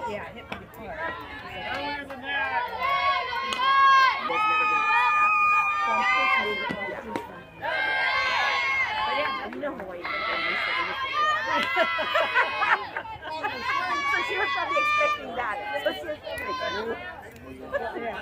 Yeah, hit me hard. Earlier than that. But yeah, you know Hawaii. So she was probably expecting that. So she was like, yeah.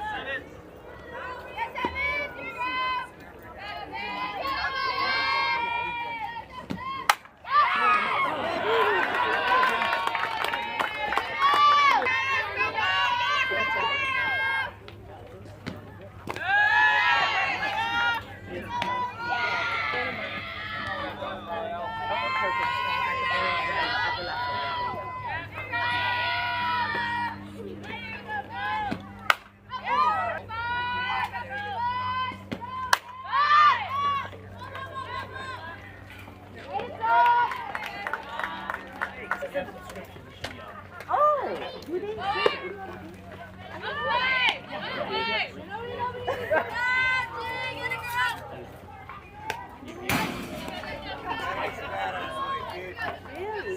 Oh, you didn't really?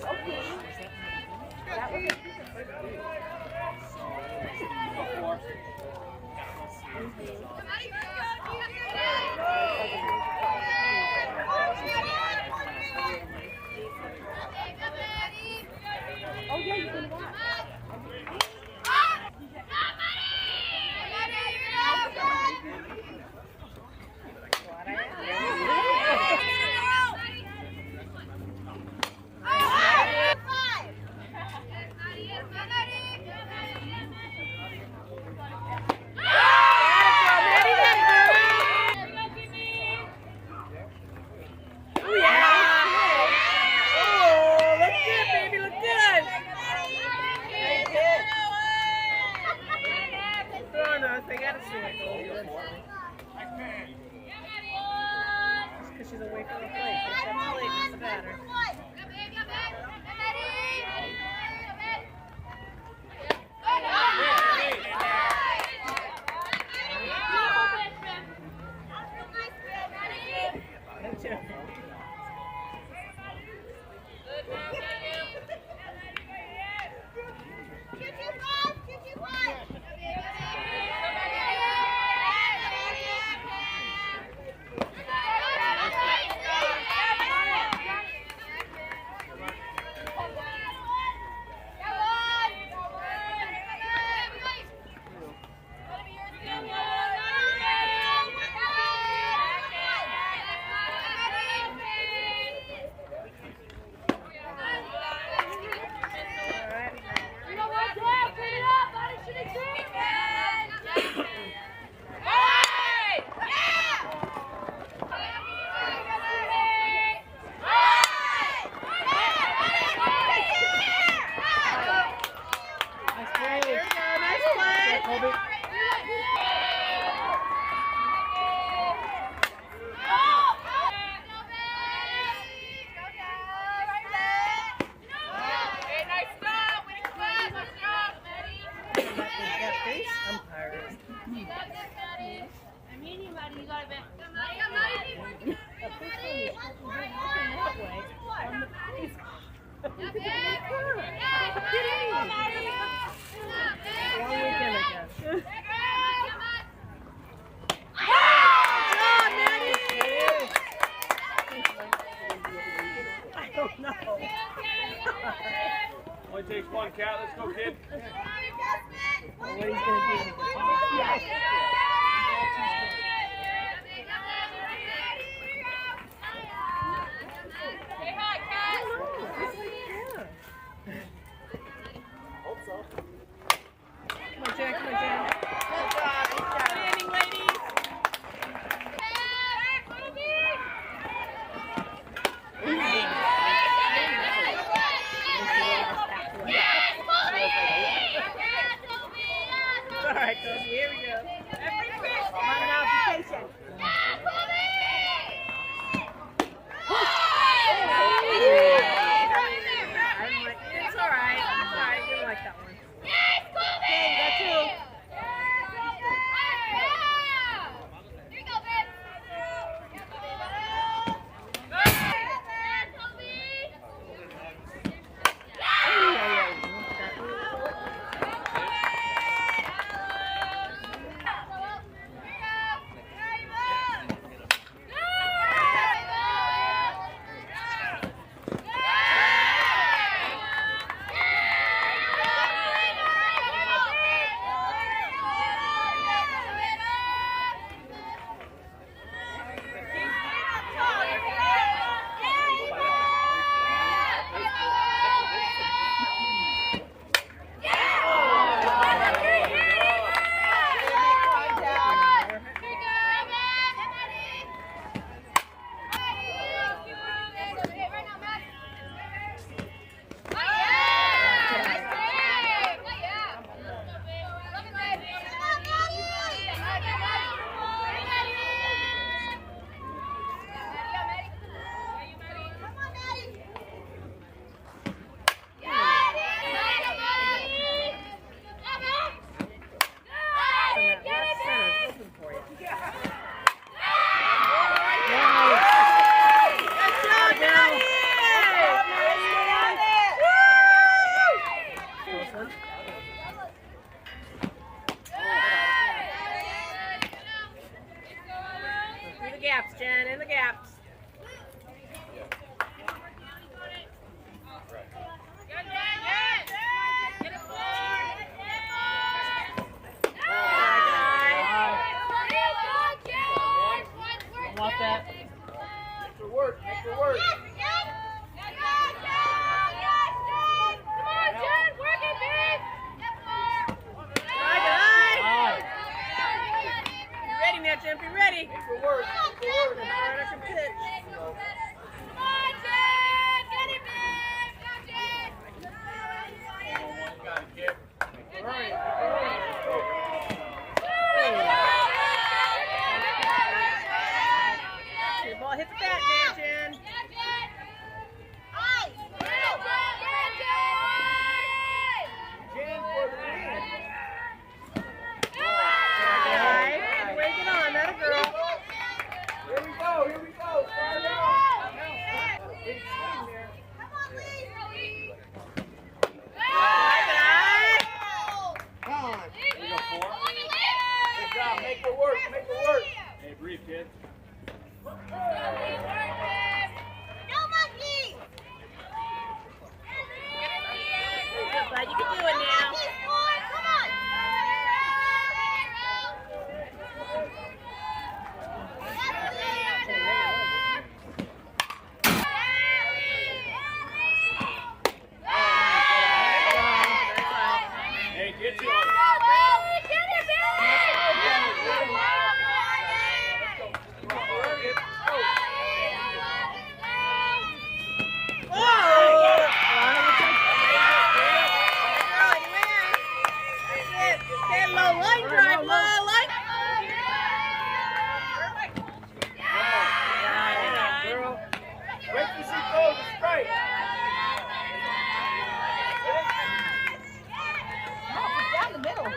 Okay. That was oh yeah, you can watch. They gotta see it. Just because she's away from the plate. If that's late, it's the batter. Only takes one cat. Let's go, kid. What he's gonna do? Hope so. Come on, Jack. Come on, Jack. Good inning, ladies. All right, Kobe, here we go. Come on now, be patient. It's all right. I didn't like that one. Okay, got two. Jen, in the gaps. Want that? Make her work. Make her work. Jen, be ready. Make her work. Make her work. Start up your pitch. Come on, Jen! Get him, man! Go, Jen! You got it, kid. Hurry. Your ball hit the bat there, Jen. Jen for the lead. Break it on, that a girl. Here we go. Here we go. Start it out. Big swing there. Come on. Here we go, 4. Good job. Make her work. Make her work. Hey, breathe, kid. But you can do it now. Hey, get you on. Wait till she throws it straight. Down the middle.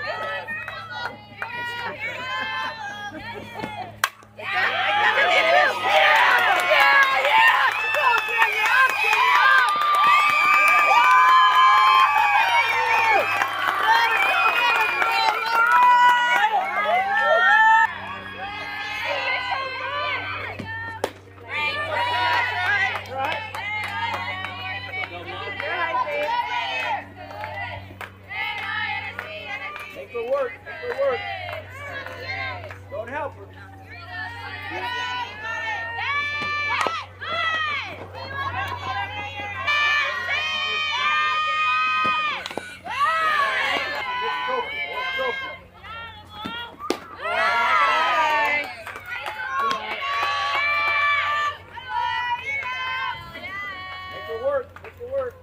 Make her work. Make her work. Don't help her. Make her work. Make her work.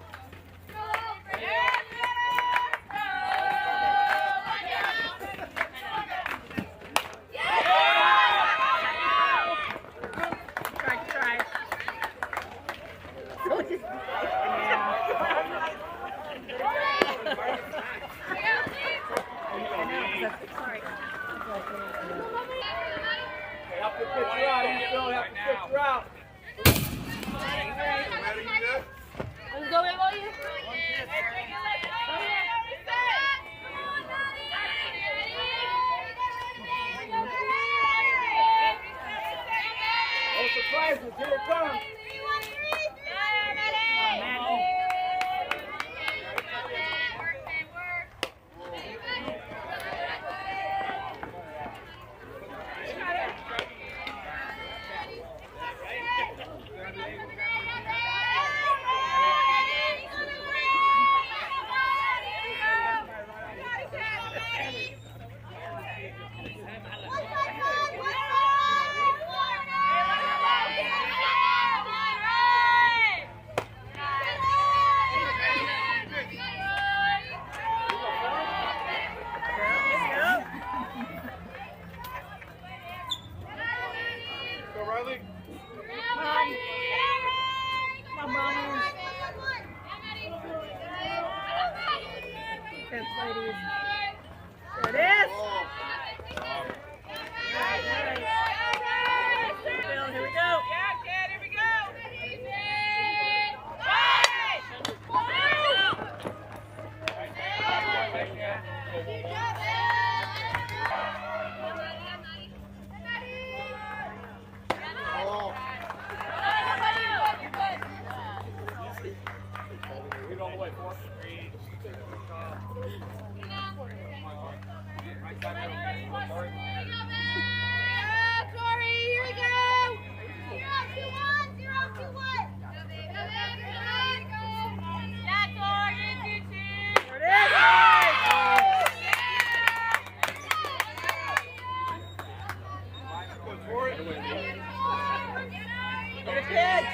Help the pitcher out. You still have to pitch her out. Let's go, everybody. No surprises. Here it comes. Go, Riley. Defense, ladies. There it is. Bill, here we go. play 4. 3. Right side middle. Sorry. Corey, here we go! 0-2-1, 0-2-1. Yeah, Corey, you two. There it is, guys. Go for it. Get a pitch.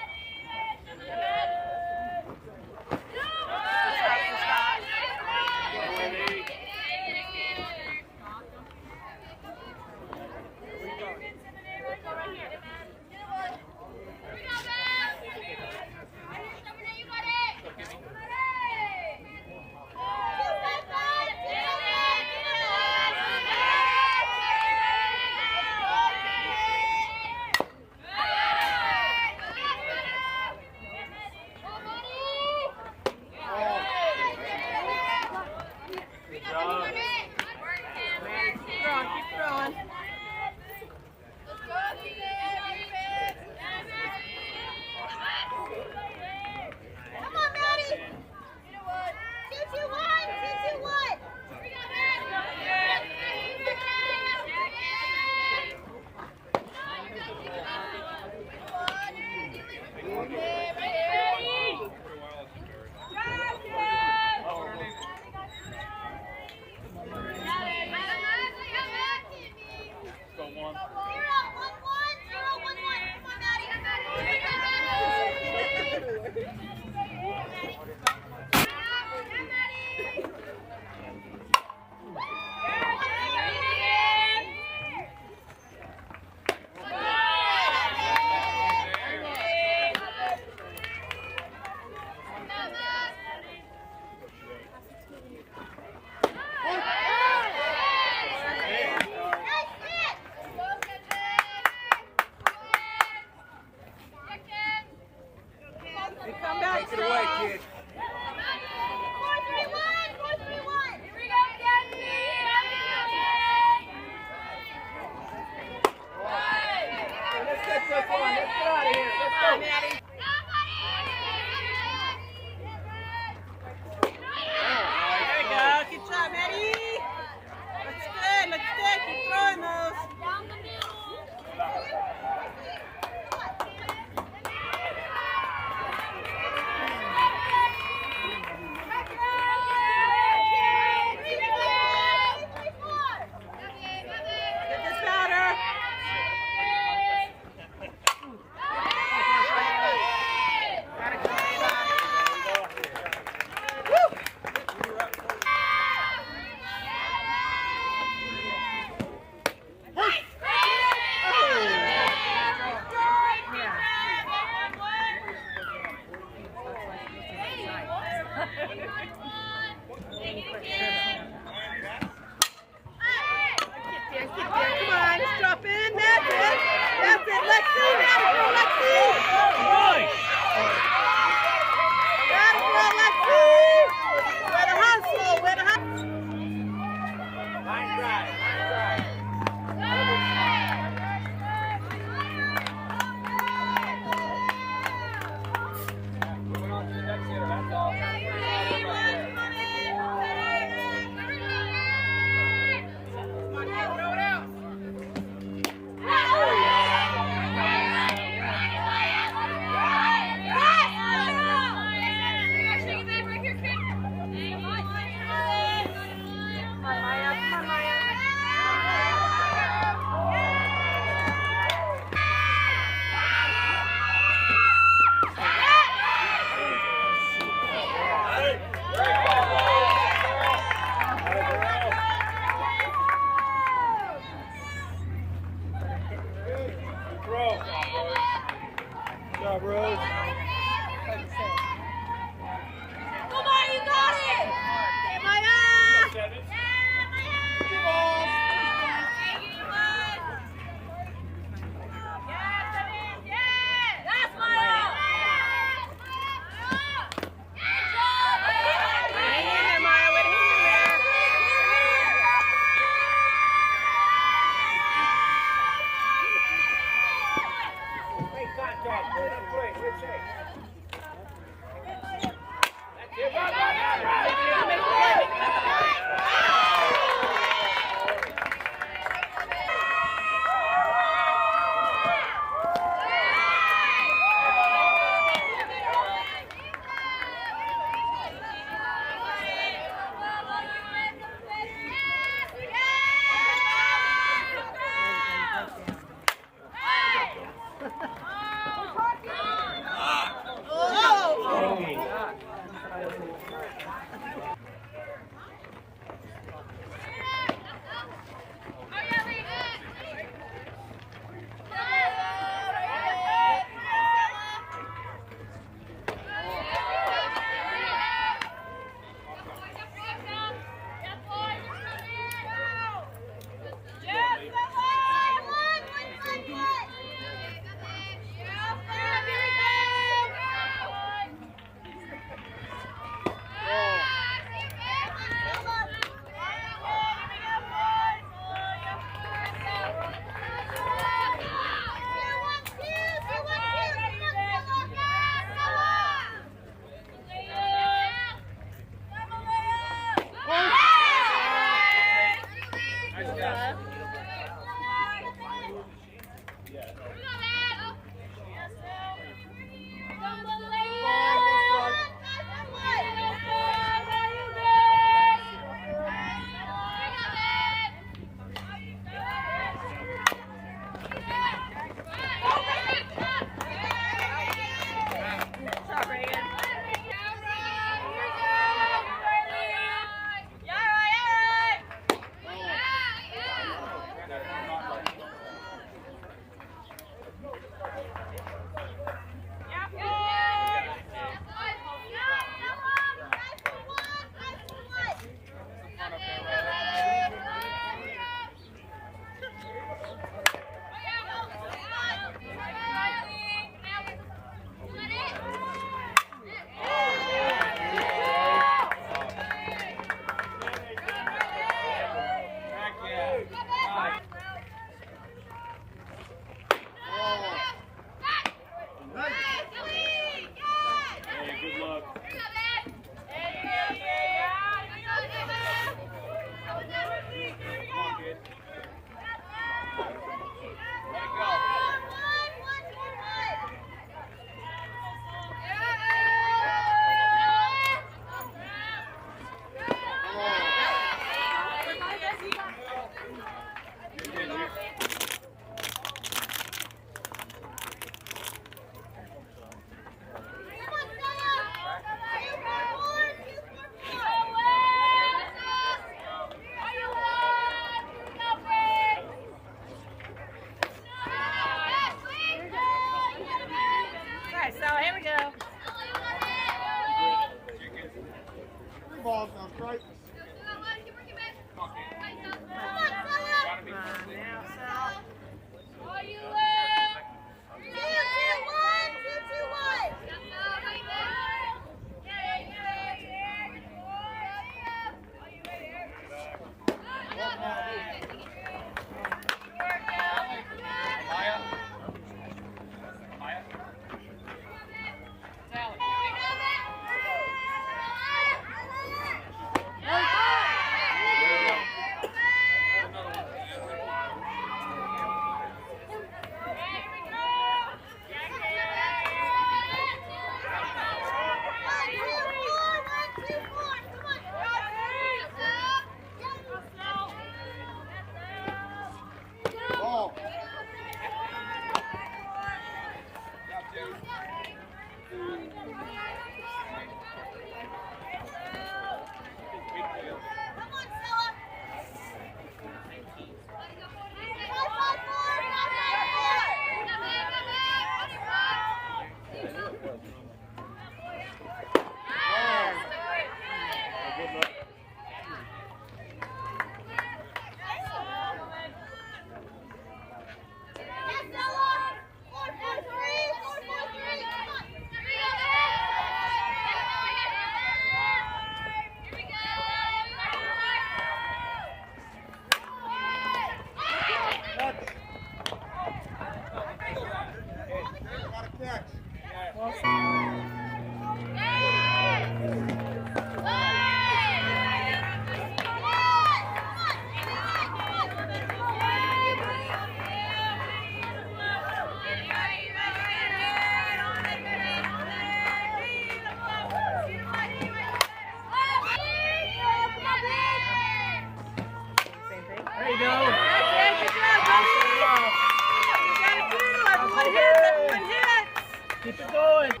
Keep it going. Come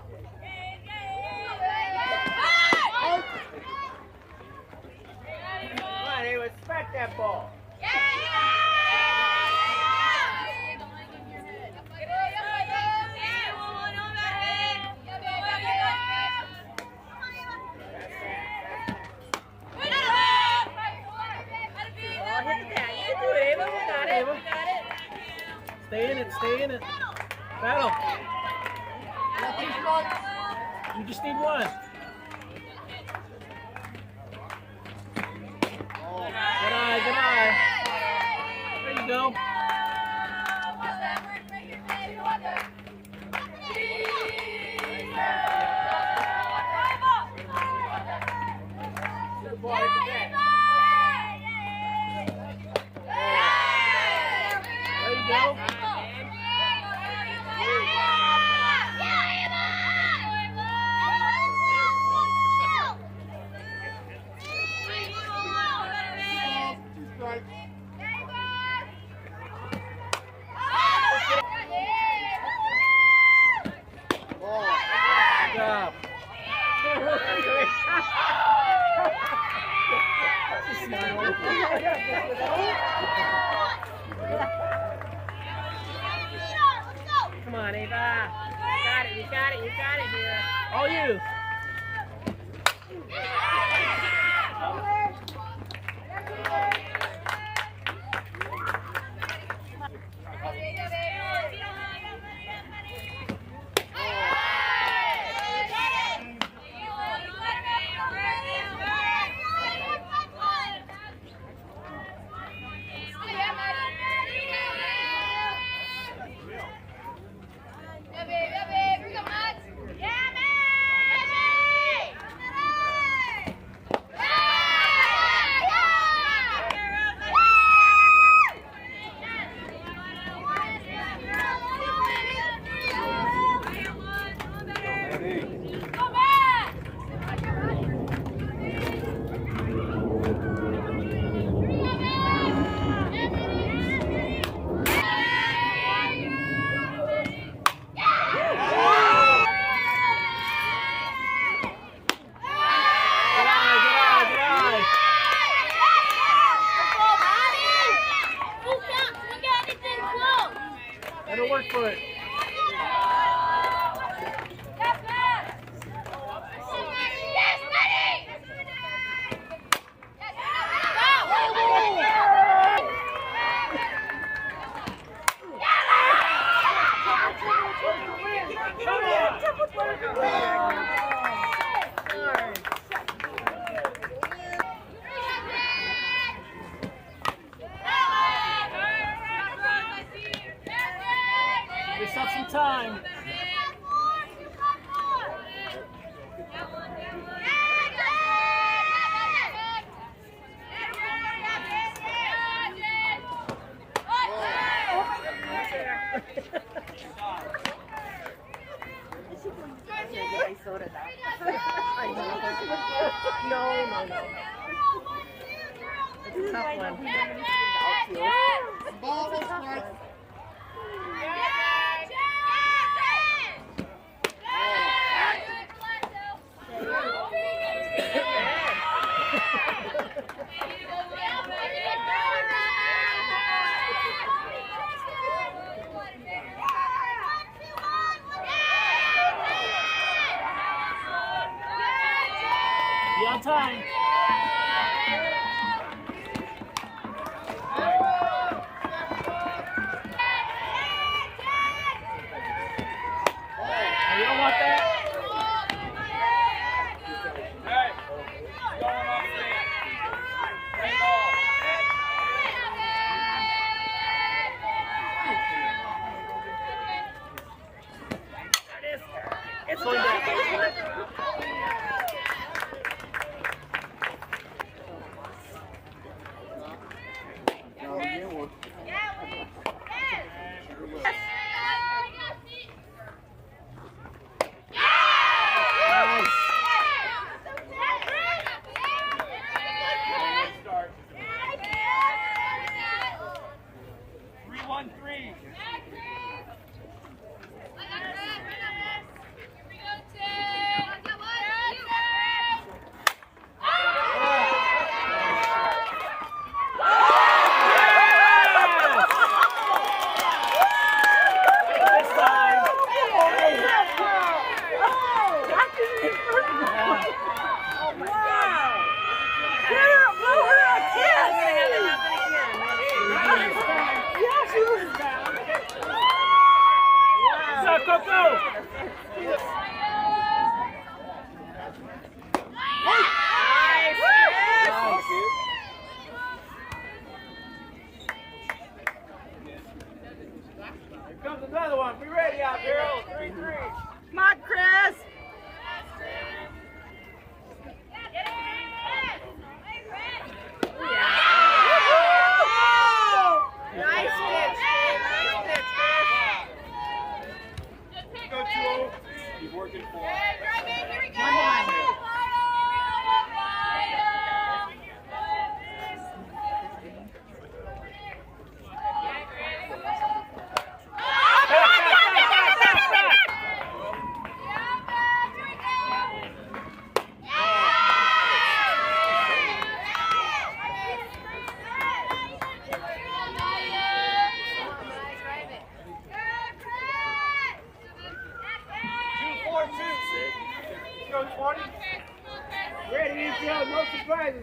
on, Ava, smack that ball. Stay in it, stay in it. Battle. You just need one. Good eye, good eye. There you go. Good ball, hit the net. There you go. Good job. Come on, Ava. You got it, you got it, you got it here. All you. That'll work for it. Give yourself some time. No. It's a tough one. Ball was right. Be on time. You don't want that? Hey, going off there. Play ball. It's going down.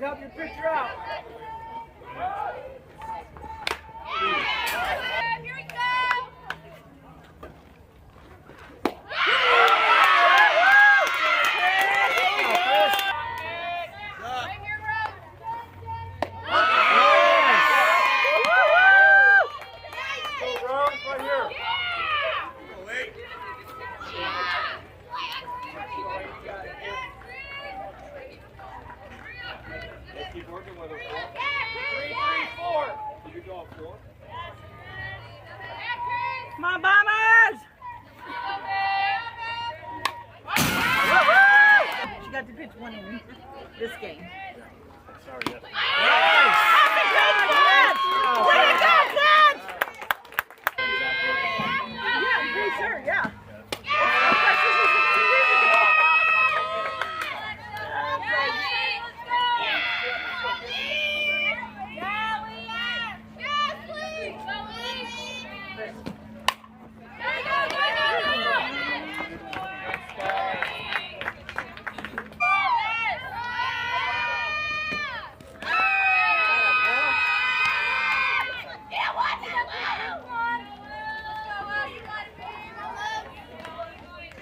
help your pitcher out. Here we go! Right here, Go, Rose, right here. Keep working with her. 3, 4. You're going 4. Come on, Bombers! She got to pitch 1 inning this game. Sorry, yes. That's a great catch! Way to go, catch! Yeah, I'm pretty sure, yeah.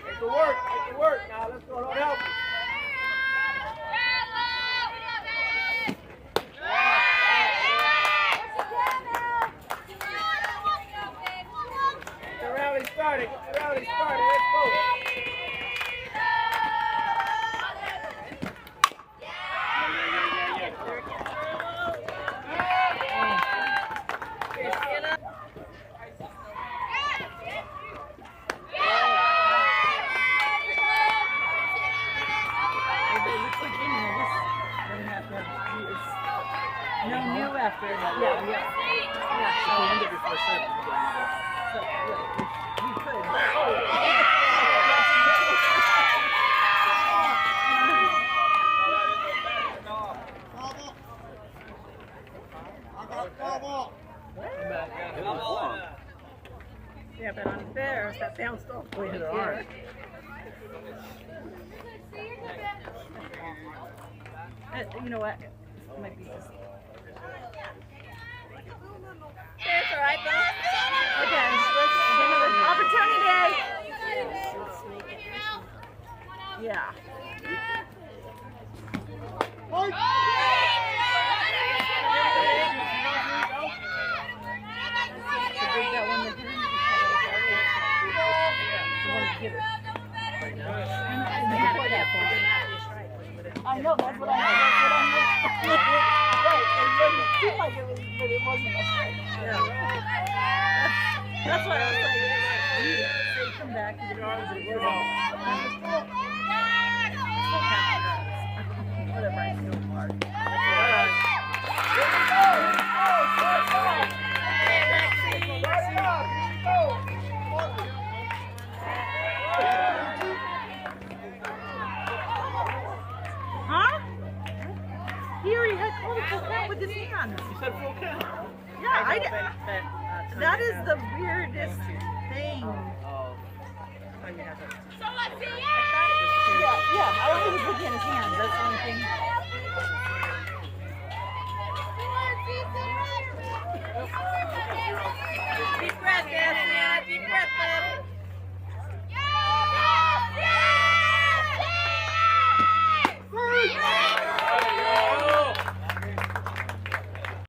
Make it work. Make it work. Now let's go. Don't help. Get the rally started. Get the rally started. Let's go. No new after. Yeah. I'll end it before 7. So, yeah, we could. Yeah, but on theirs, that bounced off. We hit her arm. You know what? It might be this. That's all right, though. Okay, let's give another opportunity. Yeah. I know, that's what I know. Right, and then it seemed like it was, but it wasn't a strike. Yeah. That's why I was like, say come back to the yards and it wasn't. Whatever, I feel hard. Huh? He already had called a full count with his hands. You said full count. Yeah, that is the weirdest thing. So let's see it! Yeah, I don't think he's looking at his hands. That's the only thing. Deep breath, guys.